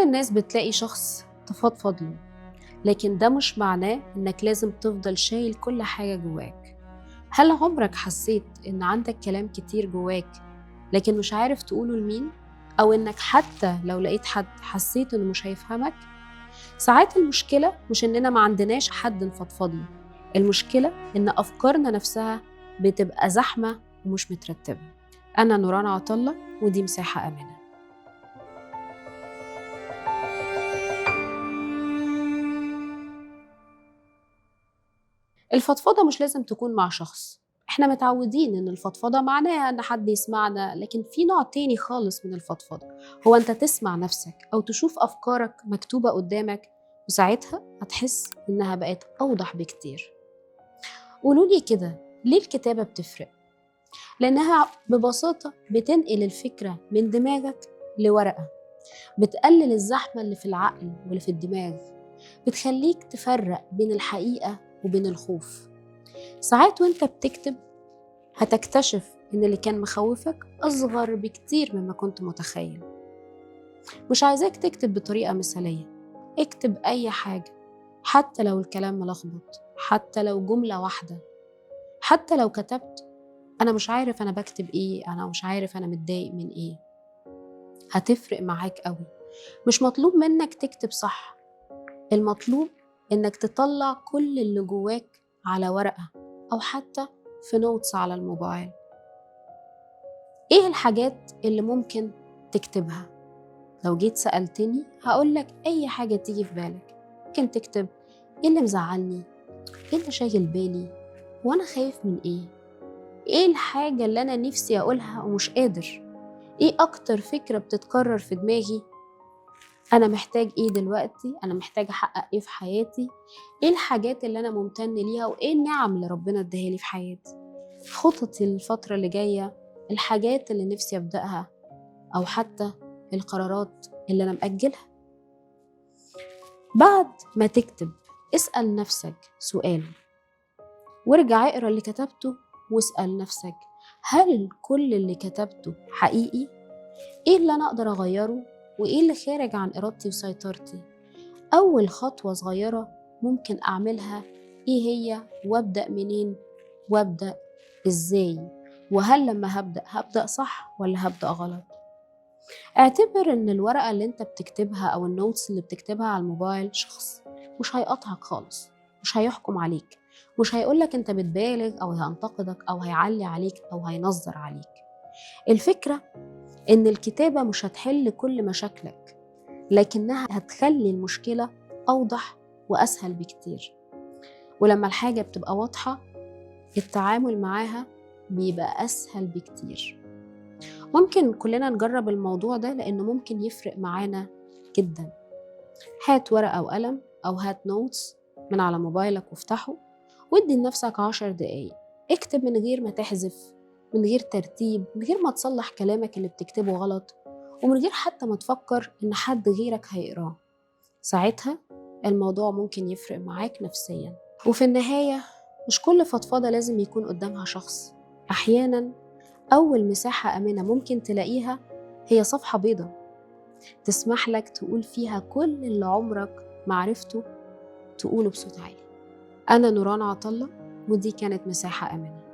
الناس بتلاقي شخص تفضفض له، لكن ده مش معناه إنك لازم تفضل شايل كل حاجة جواك. هل عمرك حسيت إن عندك كلام كتير جواك لكن مش عارف تقوله لمين؟ أو إنك حتى لو لقيت حد حسيت إنه مش هيفهمك؟ ساعات المشكلة مش إننا ما عندناش حد نفضفض له، المشكلة إن أفكارنا نفسها بتبقى زحمة ومش مترتبة. أنا نوران عطلة، ودي مساحة آمنة. الفضفضة مش لازم تكون مع شخص، احنا متعودين ان الفضفضة معناها ان حد يسمعنا، لكن في نوع تاني خالص من الفضفضة، هو انت تسمع نفسك او تشوف افكارك مكتوبة قدامك، وساعتها هتحس انها بقت اوضح بكتير. قولولي كده، ليه الكتابة بتفرق؟ لانها ببساطة بتنقل الفكرة من دماغك لورقة، بتقلل الزحمة اللي في العقل واللي في الدماغ، بتخليك تفرق بين الحقيقة وبين الخوف. ساعات وانت بتكتب هتكتشف إن اللي كان مخوفك أصغر بكتير مما كنت متخيل. مش عايزاك تكتب بطريقة مثالية، اكتب أي حاجة، حتى لو الكلام ملخبط، حتى لو جملة واحدة، حتى لو كتبت أنا مش عارف أنا بكتب إيه، أنا مش عارف أنا متضايق من إيه، هتفرق معاك قوي. مش مطلوب منك تكتب صح، المطلوب إنك تطلع كل اللي جواك على ورقة أو حتى في نوتس على الموبايل. إيه الحاجات اللي ممكن تكتبها؟ لو جيت سألتني هقولك أي حاجة تيجي في بالك. ممكن تكتب إيه اللي مزعلني، إيه اللي شاغل بالي، وأنا خايف من إيه، إيه الحاجة اللي أنا نفسي أقولها ومش قادر، إيه أكتر فكرة بتتكرر في دماغي، أنا محتاج إيه دلوقتي، أنا محتاج أحقق إيه في حياتي، إيه الحاجات اللي أنا ممتن ليها، وإيه النعم اللي ربنا اداهالي في حياتي، خططي الفترة اللي جاية، الحاجات اللي نفسي أبدأها، أو حتى القرارات اللي أنا مأجلها. بعد ما تكتب اسأل نفسك سؤال، وارجع اقرأ اللي كتبته واسأل نفسك هل كل اللي كتبته حقيقي؟ ايه اللي أنا أقدر أغيره؟ وايه اللي خارج عن إرادتي وسيطرتي؟ أول خطوة صغيرة ممكن أعملها ايه هي؟ وابدأ منين؟ وابدأ ازاي؟ وهل لما هبدأ صح ولا هبدأ غلط؟ اعتبر ان الورقة اللي انت بتكتبها او النوتس اللي بتكتبها على الموبايل شخص مش هيقطعك خالص، مش هيحكم عليك، مش هيقولك انت بتبالغ او هينتقدك او هيعلي عليك او هينظر عليك. الفكرة ان الكتابة مش هتحل كل مشاكلك، لكنها هتخلي المشكلة اوضح واسهل بكتير. ولما الحاجة بتبقى واضحة التعامل معاها بيبقى اسهل بكتير. ممكن كلنا نجرب الموضوع ده لأنه ممكن يفرق معانا جدا. هات ورقة وقلم أو هات نوتس من على موبايلك وافتحه، وادي لنفسك 10 دقايق اكتب من غير ما تحذف، من غير ترتيب، من غير ما تصلح كلامك اللي بتكتبه غلط، ومن غير حتى ما تفكر إن حد غيرك هيقراه. ساعتها الموضوع ممكن يفرق معاك نفسيا. وفي النهاية مش كل فضفضة لازم يكون قدامها شخص. أحيانا أول مساحة آمنة ممكن تلاقيها هي صفحة بيضة تسمح لك تقول فيها كل اللي عمرك ما عرفته تقوله بصوت عالي. أنا نوران عطلة، ودي كانت مساحة آمنة.